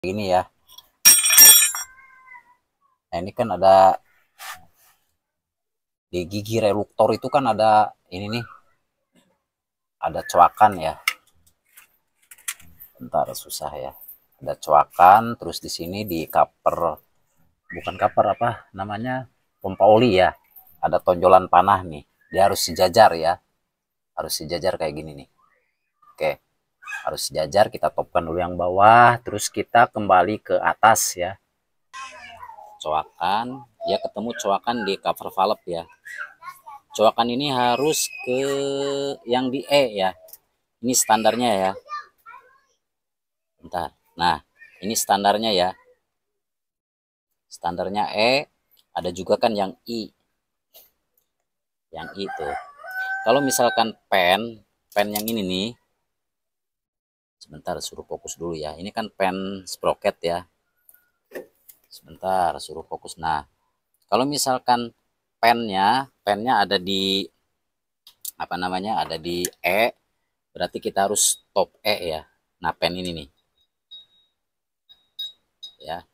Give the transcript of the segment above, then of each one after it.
Ini ya. Nah, ini kan ada di gigi reduktor itu kan ada ini nih, ada coakan ya. Bentar, susah ya. Ada coakan, terus di sini di cover, bukan cover apa namanya, pompa oli ya. Ada tonjolan panah nih. Dia harus sejajar ya. Harus sejajar kayak gini nih. Oke. Harus sejajar, kita topkan dulu yang bawah, terus kita kembali ke atas ya. Coakan, ya ketemu coakan di cover valve ya. Coakan ini harus ke yang di E ya. Ini standarnya ya. Bentar. Nah, ini standarnya ya. Standarnya E, ada juga kan yang I. Yang I tuh. Kalau misalkan pen yang ini nih. Sebentar, suruh fokus dulu ya. Ini kan pen sprocket ya. Sebentar, suruh fokus. Nah, kalau misalkan pennya ada di apa namanya? Ada di E, berarti kita harus top E ya. Nah, pen ini nih. Ya.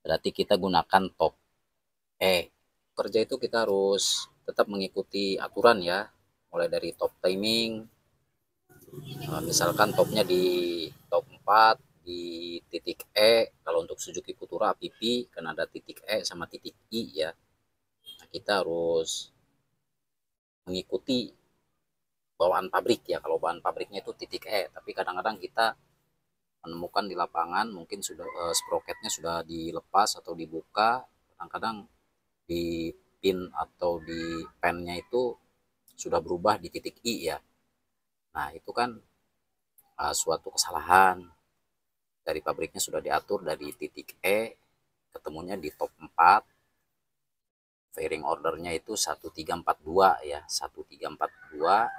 Berarti kita gunakan top E. Kerja itu kita harus tetap mengikuti aturan ya. Mulai dari top timing, misalkan topnya di top 4 di titik E. Kalau untuk Suzuki Futura APP kan ada titik E sama titik I ya. Nah, kita harus mengikuti bawaan pabrik ya. Kalau bawaan pabriknya itu titik E, tapi kadang-kadang kita menemukan di lapangan mungkin sudah sprocketnya sudah dilepas atau dibuka. Kadang-kadang di pin atau di pennya itu sudah berubah di titik I ya. Nah, itu kan suatu kesalahan. Dari pabriknya sudah diatur dari titik E, ketemunya di top 4. Fairing ordernya itu 1342 ya, 1342.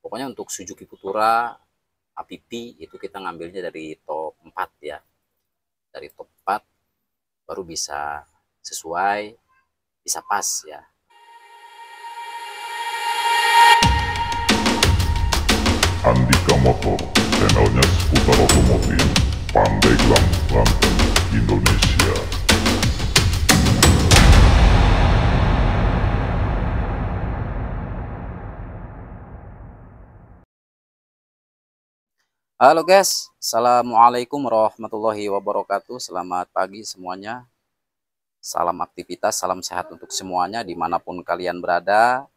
Pokoknya untuk Suzuki Futura APP itu kita ngambilnya dari top 4 ya. Dari top 4 baru bisa sesuai, bisa pas ya. Andika Motor, channelnya seputar otomotif, Pandeglang, Banten, Indonesia. Halo guys, Assalamualaikum warahmatullahi wabarakatuh. Selamat pagi semuanya. Salam aktivitas, salam sehat untuk semuanya dimanapun kalian berada.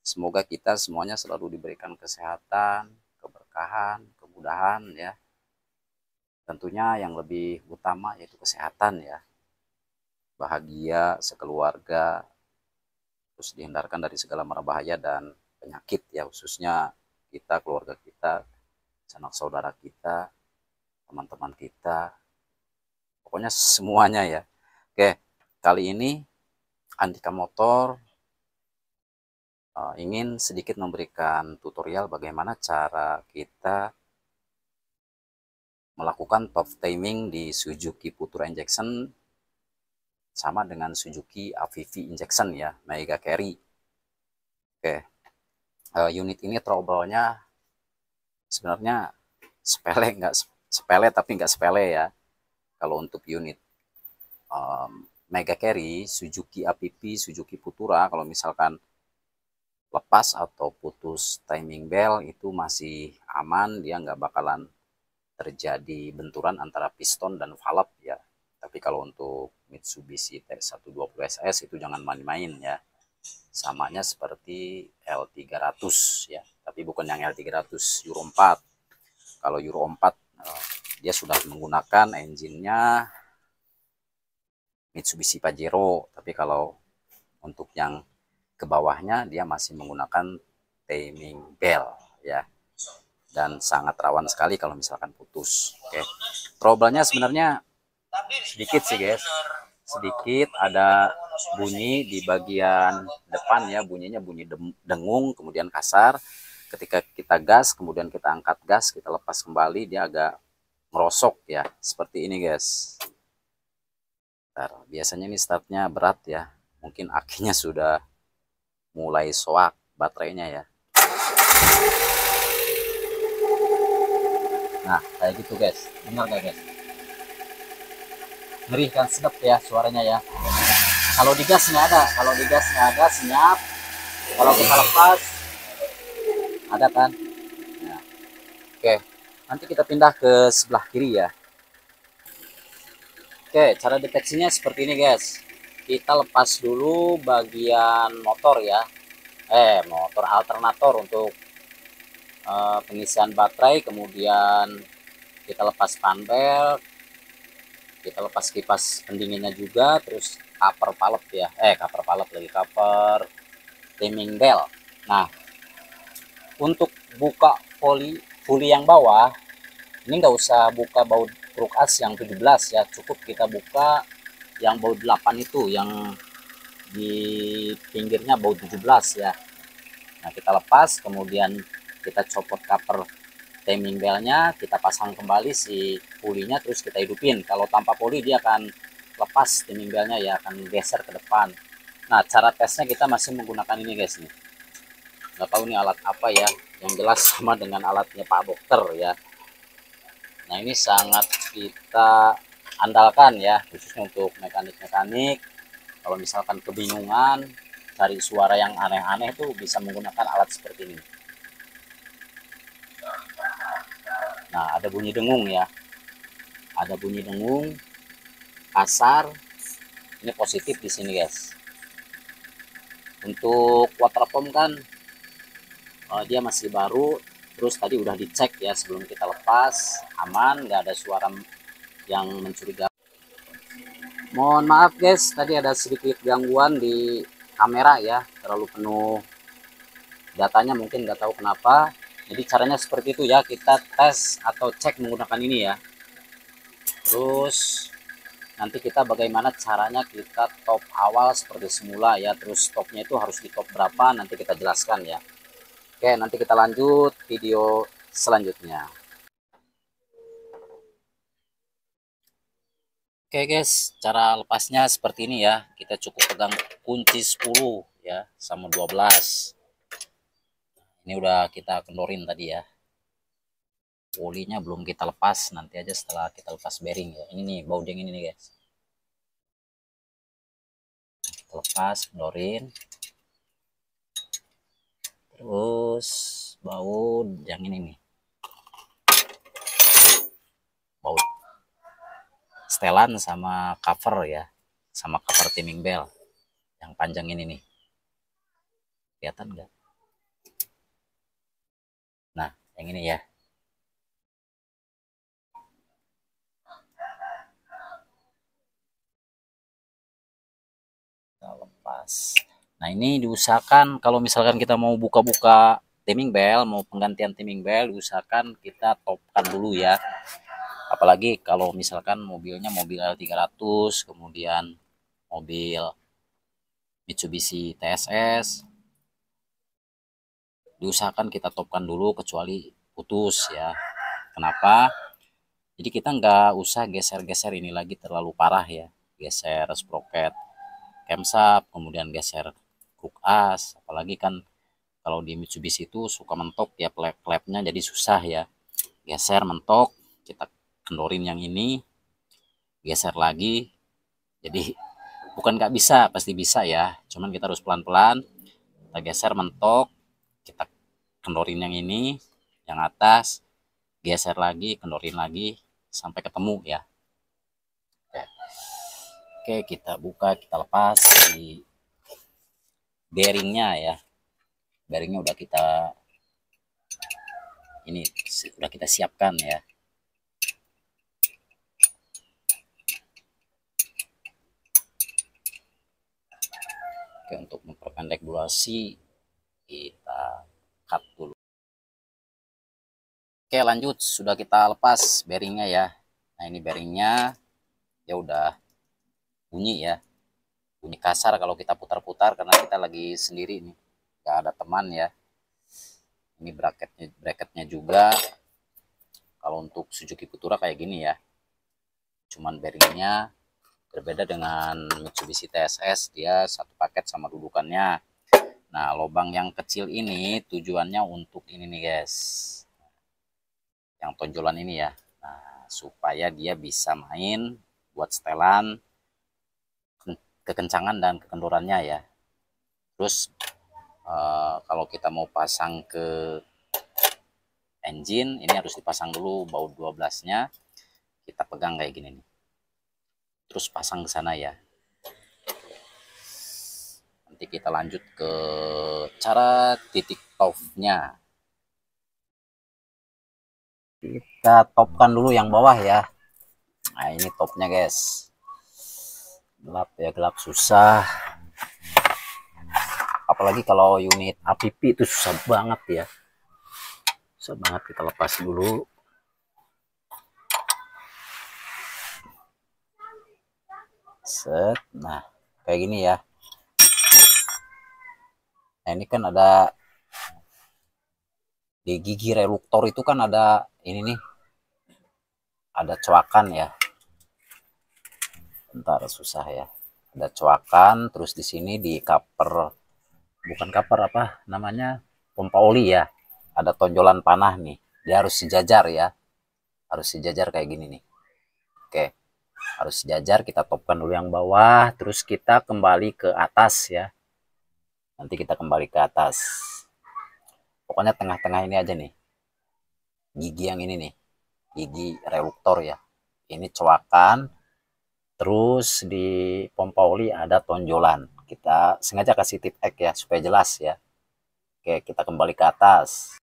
Semoga kita semuanya selalu diberikan kesehatan, keberkahan, kemudahan ya. Tentunya yang lebih utama yaitu kesehatan ya. Bahagia sekeluarga, terus dihindarkan dari segala mara bahaya dan penyakit ya, khususnya kita, keluarga kita, sanak saudara kita, teman-teman kita, pokoknya semuanya ya. Oke, kali ini Andika Motor ingin sedikit memberikan tutorial bagaimana cara kita melakukan top timing di Suzuki Futura Injection sama dengan Suzuki AVV Injection ya, Mega Carry. Oke, unit ini trouble-nya sebenarnya sepele tapi nggak sepele ya. Kalau untuk unit Mega Carry, Suzuki APP, Suzuki Futura, kalau misalkan lepas atau putus timing bell itu masih aman, dia nggak bakalan terjadi benturan antara piston dan valve ya. Tapi kalau untuk Mitsubishi T120 SS itu jangan main-main ya. Samanya seperti L300 ya, tapi bukan yang L300 Euro 4. Kalau Euro 4 dia sudah menggunakan engine-nya Mitsubishi Pajero, tapi kalau untuk yang ke bawahnya dia masih menggunakan timing bell ya, dan sangat rawan sekali kalau misalkan putus. Oke, trouble-nya sebenarnya sedikit sih guys, sedikit ada bunyi di bagian depan ya, bunyinya bunyi dengung kemudian kasar. Ketika kita gas kemudian kita angkat gas, kita lepas kembali, dia agak ngerosok ya, seperti ini guys. Bentar, biasanya ini startnya berat ya, mungkin akinya sudah mulai soak baterainya ya. Nah, kayak gitu guys. Benar gak guys? ngeri kan, sedap ya suaranya ya. Kalau di gas nggak ada, kalau di gas nggak ada, senyap. Kalau kita lepas ada kan. Nah, oke, nanti kita pindah ke sebelah kiri ya. Oke, cara deteksinya seperti ini guys. Kita lepas dulu bagian motor ya. Motor alternator untuk pengisian baterai, kemudian kita lepas panbel, kita lepas kipas pendinginnya juga, terus cover palep ya. Cover palep lagi, cover timing belt. Nah, untuk buka puli yang bawah, ini nggak usah buka baut truk as yang 17 ya, cukup kita buka yang baut 8 itu, yang di pinggirnya baut 17 ya. Nah, kita lepas, kemudian kita copot cover timing belnya, kita pasang kembali si pulinya, terus kita hidupin. Kalau tanpa puli dia akan lepas timing belnya ya, akan geser ke depan. Nah, cara tesnya kita masih menggunakan ini guys nih. Nggak tahu ini alat apa ya, yang jelas sama dengan alatnya Pak Dokter ya. Nah, ini sangat kita andalkan ya, khususnya untuk mekanik-mekanik. Kalau misalkan kebingungan cari suara yang aneh-aneh tuh bisa menggunakan alat seperti ini. Nah, ada bunyi dengung ya, ada bunyi dengung kasar. Ini positif di sini guys. Untuk water pump kan dia masih baru, terus tadi udah dicek ya sebelum kita lepas, aman, nggak ada suara yang mencurigakan. Mohon maaf guys, tadi ada sedikit gangguan di kamera ya, terlalu penuh datanya, mungkin nggak tahu kenapa. Jadi caranya seperti itu ya, kita tes atau cek menggunakan ini ya. Terus nanti kita bagaimana caranya kita top awal seperti semula ya, terus topnya itu harus di top berapa nanti kita jelaskan ya. Oke, nanti kita lanjut video selanjutnya. Oke guys, cara lepasnya seperti ini ya. Kita cukup pegang kunci 10 ya sama 12. Ini udah kita kendorin tadi ya. Polinya belum kita lepas, nanti aja setelah kita lepas bearing ya. Ini nih bauding ini nih guys. Kita lepas, kendorin. Terus baut yang ini nih. Baut setelan sama cover ya. Sama cover timing belt. Yang panjang ini nih. Kelihatan nggak? Nah, yang ini ya. Kita lepas. Nah, ini diusahakan kalau misalkan kita mau buka-buka timing belt, mau penggantian timing belt, diusahakan kita topkan dulu ya. Apalagi kalau misalkan mobilnya mobil L300, kemudian mobil Mitsubishi TSS, diusahakan kita topkan dulu kecuali putus ya. Kenapa? Jadi kita nggak usah geser-geser ini lagi terlalu parah ya, geser sprocket camshaft, kemudian geser kruk as. Apalagi kan kalau di Mitsubishi itu suka mentok ya, klep-klepnya, jadi susah ya. Geser, mentok, kita kendorin yang ini, geser lagi. Jadi bukan nggak bisa, pasti bisa ya, cuman kita harus pelan-pelan. Kita geser, mentok, kita kendorin yang ini, yang atas, geser lagi, kendorin lagi sampai ketemu ya. Oke, kita buka, kita lepas di bearingnya ya. Bearingnya udah kita siapkan ya. Oke, untuk memperpendek durasi kita cut dulu. Oke, lanjut, sudah kita lepas bearingnya ya. Nah, ini bearingnya ya udah bunyi ya, bunyi kasar kalau kita putar-putar karena kita lagi sendiri nih, nggak ada teman ya. Ini bracketnya juga kalau untuk Suzuki Futura kayak gini ya, cuman bearingnya berbeda dengan Mitsubishi TSS, dia satu paket sama dudukannya. Nah, lubang yang kecil ini tujuannya untuk ini nih guys, yang tonjolan ini ya. Nah, supaya dia bisa main buat setelan, kekencangan dan kekendorannya ya. Terus kalau kita mau pasang ke engine, ini harus dipasang dulu baut 12-nya. Kita pegang kayak gini nih. Terus pasang ke sana ya. Nanti kita lanjut ke cara titik top-nya. Kita topkan dulu yang bawah ya. Nah, ini topnya guys. Gelap ya, gelap susah. Apalagi kalau unit APP itu susah banget ya. Susah banget, kita lepas dulu. Set. Nah, kayak gini ya. Nah, ini kan ada di gigi reduktor itu kan ada ini nih. Ada coakan ya. Bentar, susah ya. Ada coakan, terus di sini di cover, bukan cover apa namanya, pompa oli ya. Ada tonjolan panah nih. Dia harus sejajar ya. Harus sejajar kayak gini nih. Oke. Harus sejajar, kita topkan dulu yang bawah, terus kita kembali ke atas ya. Nanti kita kembali ke atas. Pokoknya tengah-tengah ini aja nih. Gigi yang ini nih. Gigi reduktor ya. Ini coakan. Terus di pompa oli ada tonjolan. Kita sengaja kasih tip X ya supaya jelas ya. Oke, kita kembali ke atas.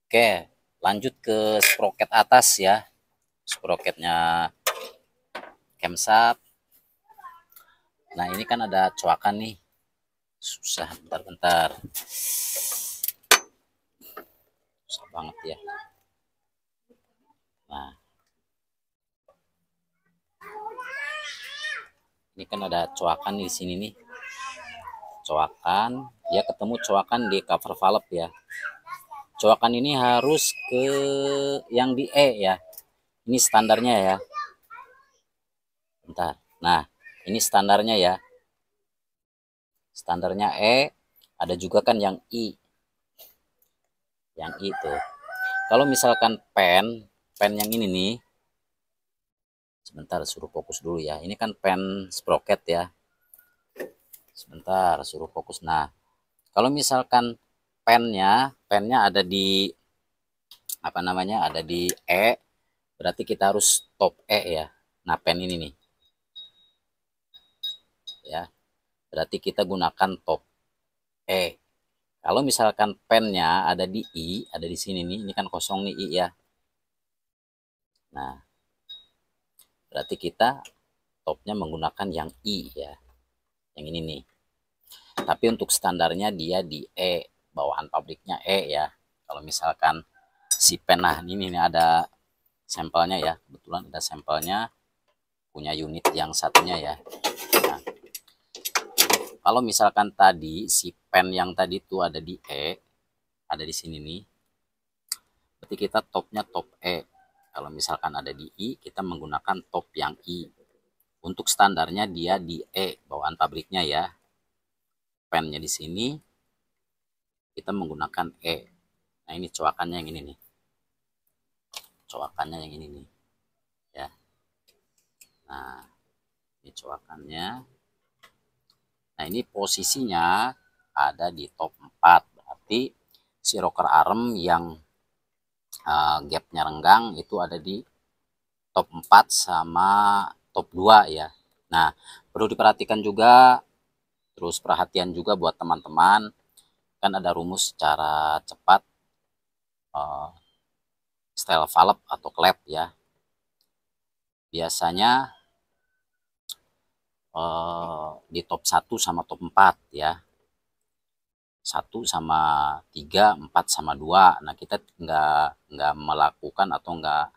Oke, lanjut ke sproket atas ya. Sproketnya camshaft. Nah, ini kan ada coakan nih. Susah, bentar-bentar. Susah banget ya. Nah, ini kan ada coakan di sini nih. Coakan, ya ketemu coakan di cover valve ya. Coakan ini harus ke yang di E ya. Ini standarnya ya. Bentar. Nah, ini standarnya ya. Standarnya E, ada juga kan yang I. Yang I tuh. Kalau misalkan pen yang ini nih. Sebentar, suruh fokus dulu ya. Ini kan pen sprocket ya. Sebentar, suruh fokus. Nah, kalau misalkan pennya ada di apa namanya? Ada di E, berarti kita harus top E ya. Nah, pen ini nih. Ya. Berarti kita gunakan top E. Kalau misalkan pennya ada di I, ada di sini nih, ini kan kosong nih I ya. Nah, berarti kita topnya menggunakan yang I ya. Yang ini nih. Tapi untuk standarnya dia di E, bawaan pabriknya E ya. Kalau misalkan si pen, nah ini nih ada sampelnya ya. Kebetulan ada sampelnya, punya unit yang satunya ya. Nah, kalau misalkan tadi si pen yang tadi itu ada di E, ada di sini nih, berarti kita topnya top E. Kalau misalkan ada di I, kita menggunakan top yang I. Untuk standarnya dia di E, bawaan pabriknya ya. Pennya di sini, kita menggunakan E. Nah, ini coakannya yang ini nih. Coakannya yang ini nih. Ya. Nah, ini coakannya. Nah, ini posisinya ada di top 4. Berarti si rocker arm yang gapnya renggang itu ada di top 4 sama top 2 ya. Nah, perlu diperhatikan juga, terus perhatian juga buat teman-teman, kan ada rumus secara cepat style valve atau klep ya. Biasanya di top 1 sama top 4 ya. 1 sama 3, 4 sama 2. Nah, kita nggak melakukan atau nggak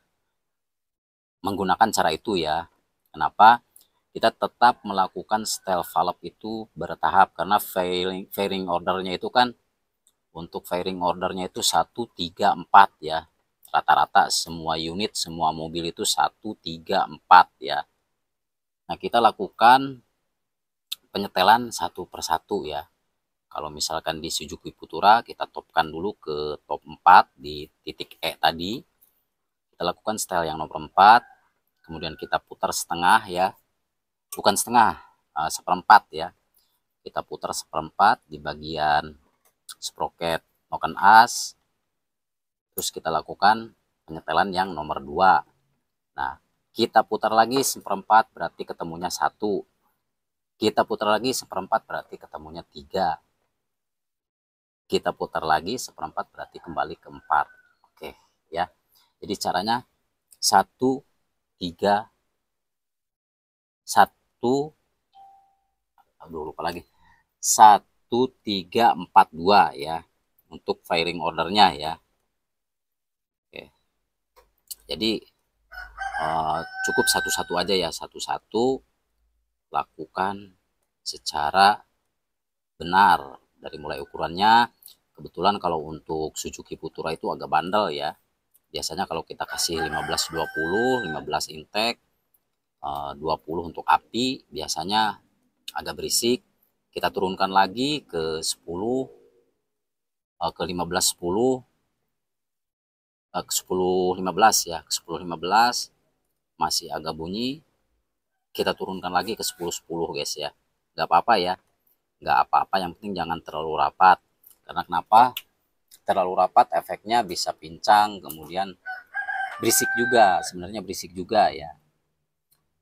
menggunakan cara itu ya. Kenapa? Kita tetap melakukan style valve itu bertahap, karena fairing ordernya itu kan, untuk fairing ordernya itu 1, 3, 4 ya. Rata-rata semua unit, semua mobil itu 1, 3, 4 ya. Nah, kita lakukan penyetelan satu persatu ya. Kalau misalkan di Suzuki Futura, kita topkan dulu ke top 4 di titik E tadi. Kita lakukan style yang nomor 4. kemudian kita putar setengah ya, bukan setengah, seperempat ya. Kita putar seperempat di bagian sproket noken as, terus kita lakukan penyetelan yang nomor 2. Nah, kita putar lagi seperempat berarti ketemunya 1. Kita putar lagi seperempat berarti ketemunya 3. Kita putar lagi seperempat berarti kembali ke 4. Oke ya. Jadi caranya 1 3 1, aduh lupa lagi, 1 3 4 2 ya untuk firing ordernya ya. Oke. Jadi cukup satu-satu aja ya, satu-satu lakukan secara benar dari mulai ukurannya. Kebetulan kalau untuk Suzuki Futura itu agak bandel ya. Biasanya kalau kita kasih 15-20, 15 intake, 20 untuk api, biasanya agak berisik. Kita turunkan lagi ke 10, ke 15-10, ke 10-15 ya, ke 10-15 masih agak bunyi. Kita turunkan lagi ke 10-10 guys ya. Nggak apa-apa ya, nggak apa-apa, yang penting jangan terlalu rapat. Karena kenapa? Terlalu rapat efeknya bisa pincang, kemudian berisik juga, sebenarnya berisik juga ya.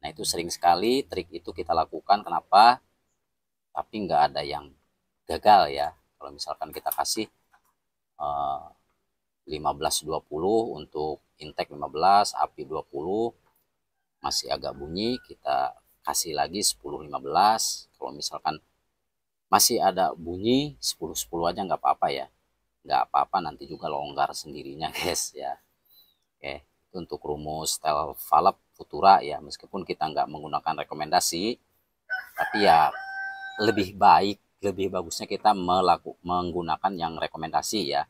Nah itu sering sekali trik itu kita lakukan, kenapa? Tapi nggak ada yang gagal ya. Kalau misalkan kita kasih 15-20 untuk intake 15, api 20, masih agak bunyi, kita kasih lagi 10-15. Kalau misalkan masih ada bunyi, 10-10 aja nggak apa-apa ya. Nggak apa-apa, nanti juga longgar sendirinya guys ya. Oke, itu untuk rumus setel valve Futura ya. Meskipun kita nggak menggunakan rekomendasi, tapi ya lebih baik, lebih bagusnya kita menggunakan yang rekomendasi ya,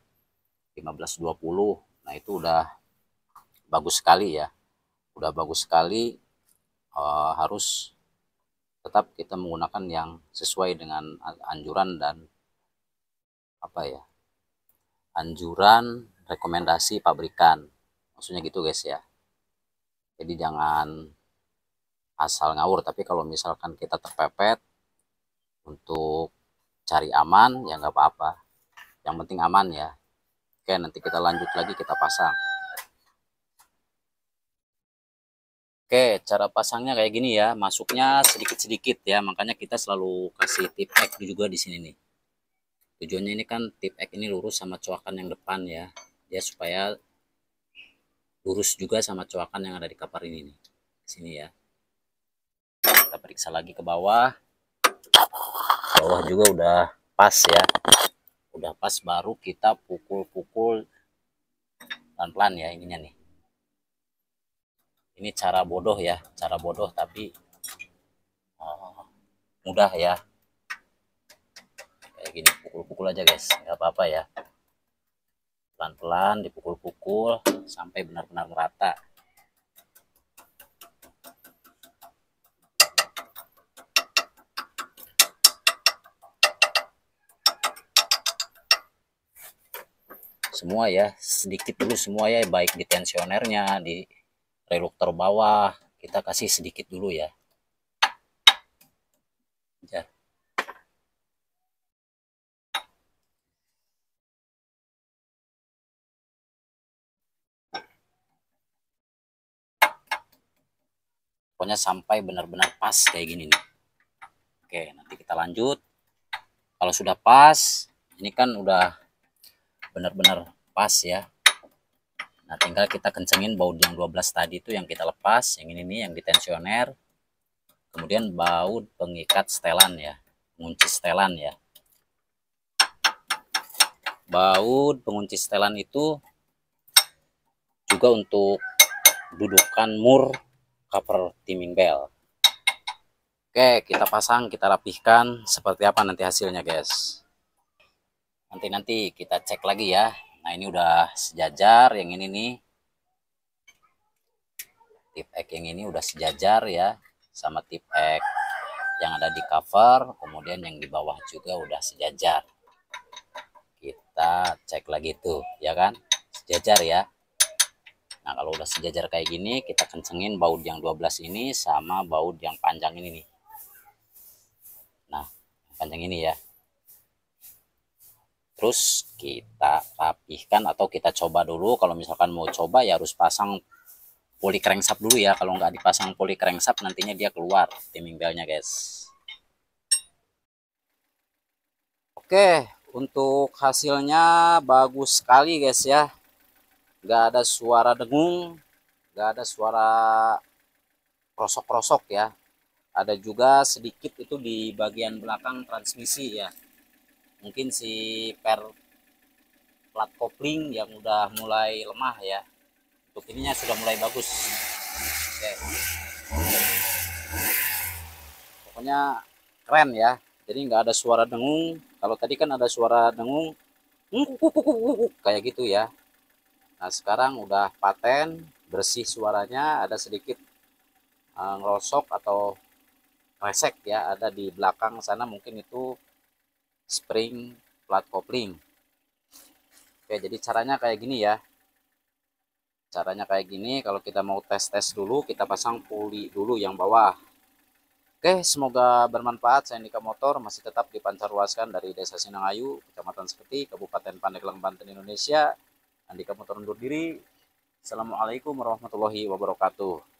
15-20. Nah itu udah bagus sekali ya, udah bagus sekali. Harus tetap kita menggunakan yang sesuai dengan anjuran dan apa ya, anjuran rekomendasi pabrikan, maksudnya gitu guys ya. Jadi jangan asal ngawur. Tapi kalau misalkan kita terpepet untuk cari aman ya nggak apa-apa, yang penting aman ya. Oke, nanti kita lanjut lagi, kita pasang. Oke, cara pasangnya kayak gini ya, masuknya sedikit-sedikit ya, makanya kita selalu kasih tip X juga di sini nih. Tujuannya ini kan tip X ini lurus sama coakan yang depan ya, dia supaya lurus juga sama coakan yang ada di kapar ini nih, sini ya. Kita periksa lagi ke bawah. Bawah juga udah pas ya, udah pas, baru kita pukul-pukul pelan-pelan ya ininya nih. Ini cara bodoh ya, cara bodoh tapi mudah ya. Kayak gini, pukul-pukul aja guys, nggak apa-apa ya. Pelan-pelan dipukul-pukul sampai benar-benar merata. Semua ya, sedikit dulu semua ya, baik di tensionernya, di reduktor bawah, kita kasih sedikit dulu ya. Pokoknya sampai benar-benar pas kayak gini nih. Oke, nanti kita lanjut. Kalau sudah pas, ini kan udah benar-benar pas ya. Nah tinggal kita kencengin baut yang 12 tadi itu yang kita lepas, yang ini nih yang di tensioner. Kemudian baut pengikat setelan ya, pengunci setelan ya. Baut pengunci setelan itu juga untuk dudukan mur cover timing belt. Oke, kita pasang, kita rapihkan, seperti apa nanti hasilnya guys. Nanti kita cek lagi ya. Nah ini udah sejajar, yang ini nih tip X yang ini udah sejajar ya sama tip X yang ada di cover, kemudian yang di bawah juga udah sejajar. Kita cek lagi tuh ya kan, sejajar ya. Nah, kalau udah sejajar kayak gini, kita kencengin baut yang 12 ini sama baut yang panjang ini nih. Nah, panjang ini ya. Terus kita rapihkan atau kita coba dulu. Kalau misalkan mau coba ya harus pasang poli crankshaft dulu ya. Kalau nggak dipasang poli crankshaft nantinya dia keluar timing belnya guys. Oke, untuk hasilnya bagus sekali guys ya. Nggak ada suara dengung, nggak ada suara krosok-krosok ya. Ada juga sedikit itu di bagian belakang transmisi ya. Mungkin si per plat kopling yang udah mulai lemah ya. Untuk ininya sudah mulai bagus. Oke. Pokoknya keren ya. Jadi nggak ada suara dengung. Kalau tadi kan ada suara dengung, kayak gitu ya. Nah sekarang udah paten, bersih suaranya, ada sedikit ngerosok atau resek ya, ada di belakang sana mungkin itu spring plat kopling. Oke, jadi caranya kayak gini ya. Caranya kayak gini, kalau kita mau tes-tes dulu, kita pasang puli dulu yang bawah. Oke, semoga bermanfaat. Saya Andika Motor masih tetap dipancarluaskan dari Desa Sinangayu, Kecamatan Seketi, Kabupaten Pandeglang, Banten, Indonesia. Andika Motor undur diri. Assalamualaikum warahmatullahi wabarakatuh.